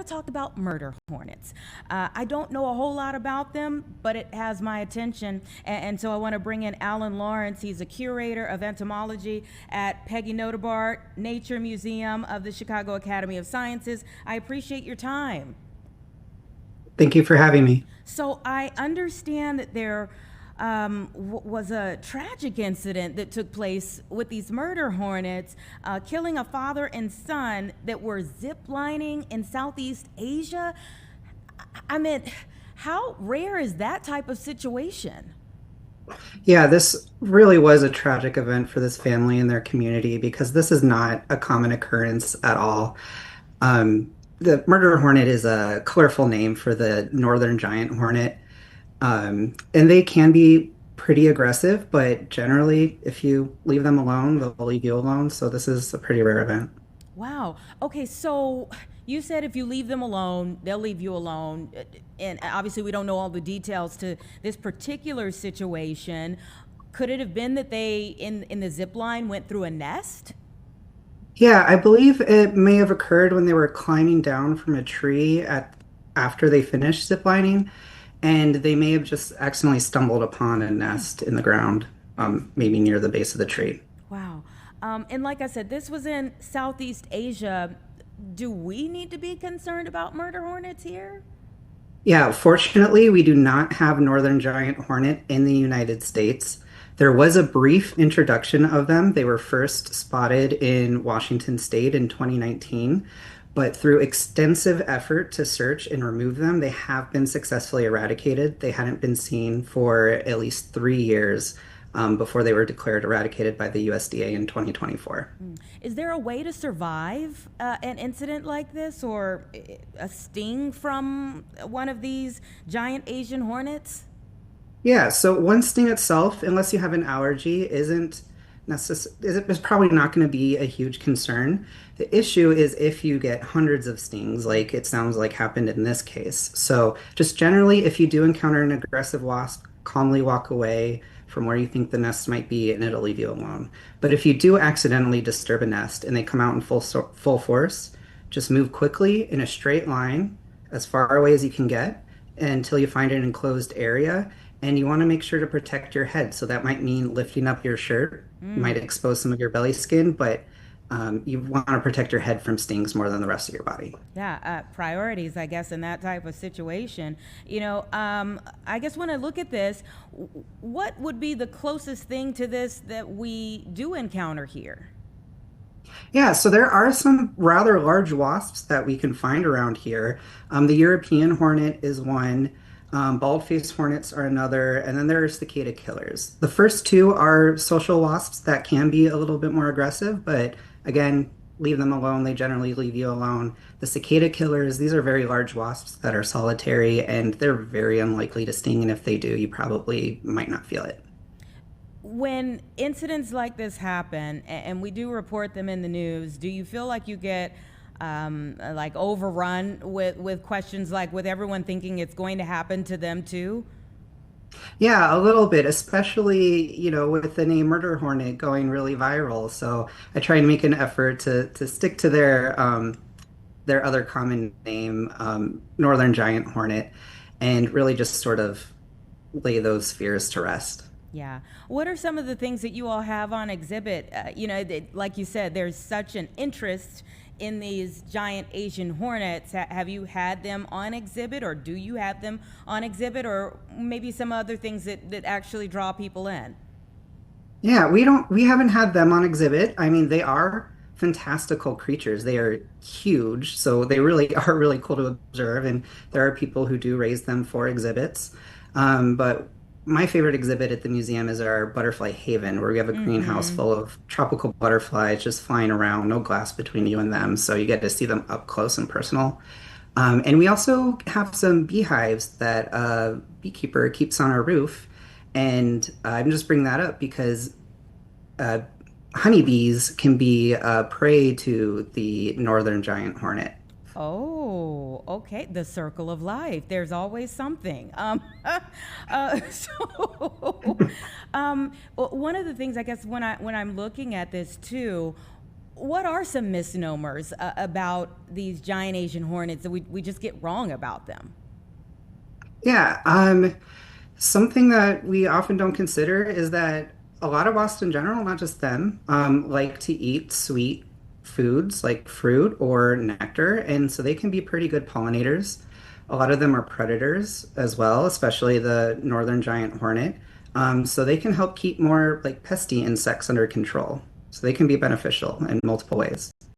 to talk about murder hornets. I don't know a whole lot about them, but it has my attention. And so I want to bring in Allen Lawrance. He's a curator of entomology at Peggy Notebaert Nature Museum of the Chicago Academy of Sciences. I appreciate your time. Thank you for having me. So I understand that there was a tragic incident that took place with these murder hornets, killing a father and son that were ziplining in Southeast Asia. I mean, how rare is that type of situation? Yeah, this really was a tragic event for this family and their community because this is not a common occurrence at all. The murder hornet is a colorful name for the northern giant hornet. And they can be pretty aggressive, but generally, if you leave them alone, they'll leave you alone. So this is a pretty rare event. Wow. Okay, so you said if you leave them alone, they'll leave you alone. And obviously, we don't know all the details to this particular situation. Could it have been that they, in the zip line, went through a nest? Yeah, I believe it may have occurred when they were climbing down from a tree at after they finished ziplining, and they may have just accidentally stumbled upon a nest in the ground, maybe near the base of the tree. Wow. And like I said, this was in Southeast Asia. Do we need to be concerned about murder hornets here? Yeah, fortunately, we do not have northern giant hornet in the United States. There was a brief introduction of them. They were first spotted in Washington State in 2019, but through extensive effort to search and remove them, they have been successfully eradicated. They hadn't been seen for at least 3 years before they were declared eradicated by the USDA in 2024. Is there a way to survive an incident like this or a sting from one of these giant Asian hornets? Yeah, so one sting itself, unless you have an allergy, isn't is probably not going to be a huge concern. The issue is if you get hundreds of stings, like it sounds like happened in this case. So just generally, if you do encounter an aggressive wasp, calmly walk away from where you think the nest might be, and it'll leave you alone. But if you do accidentally disturb a nest and they come out in full force, just move quickly in a straight line as far away as you can get until you find an enclosed area. And you want to make sure to protect your head. So that might mean lifting up your shirt. You might expose some of your belly skin, but you want to protect your head from stings more than the rest of your body. Yeah, priorities, I guess, in that type of situation. I guess when I look at this, what would be the closest thing to this that we do encounter here? Yeah, so there are some rather large wasps that we can find around here. The European hornet is one. Bald-faced hornets are another, and then there are cicada killers. The first two are social wasps that can be a little bit more aggressive, but again, leave them alone. They generally leave you alone. The cicada killers, these are very large wasps that are solitary, and they're very unlikely to sting, and if they do, you probably might not feel it. When incidents like this happen, and we do report them in the news, do you feel like you get like overrun with questions like with everyone thinking it's going to happen to them too? Yeah, a little bit, especially, with the name murder hornet going really viral. So I try and make an effort to stick to their other common name, northern giant hornet, and really just sort of lay those fears to rest. Yeah. What are some of the things that you all have on exhibit? Like you said, there's such an interest in these giant Asian hornets. Have you had them on exhibit, or do you have them on exhibit, or maybe some other things that actually draw people in? Yeah, we haven't had them on exhibit. I mean, they are fantastical creatures. They are huge, so they really are really cool to observe, and there are people who do raise them for exhibits. But my favorite exhibit at the museum is our butterfly haven, where we have a greenhouse Mm-hmm. full of tropical butterflies just flying around, no glass between you and them, so you get to see them up close and personal. And we also have some beehives that a beekeeper keeps on our roof. And I'm just bringing that up because uh, honeybees can be prey to the northern giant hornet. Oh, okay. The circle of life. There's always something. One of the things I guess when I'm looking at this too, What are some misnomers about these giant Asian hornets that we just get wrong about them? Yeah, something that we often don't consider is that a lot of wasps in general, not just them, like to eat sweet foods like fruit or nectar, and so they can be pretty good pollinators. A lot of them are predators as well, especially the northern giant hornet. So they can help keep more like pesky insects under control. So they can be beneficial in multiple ways.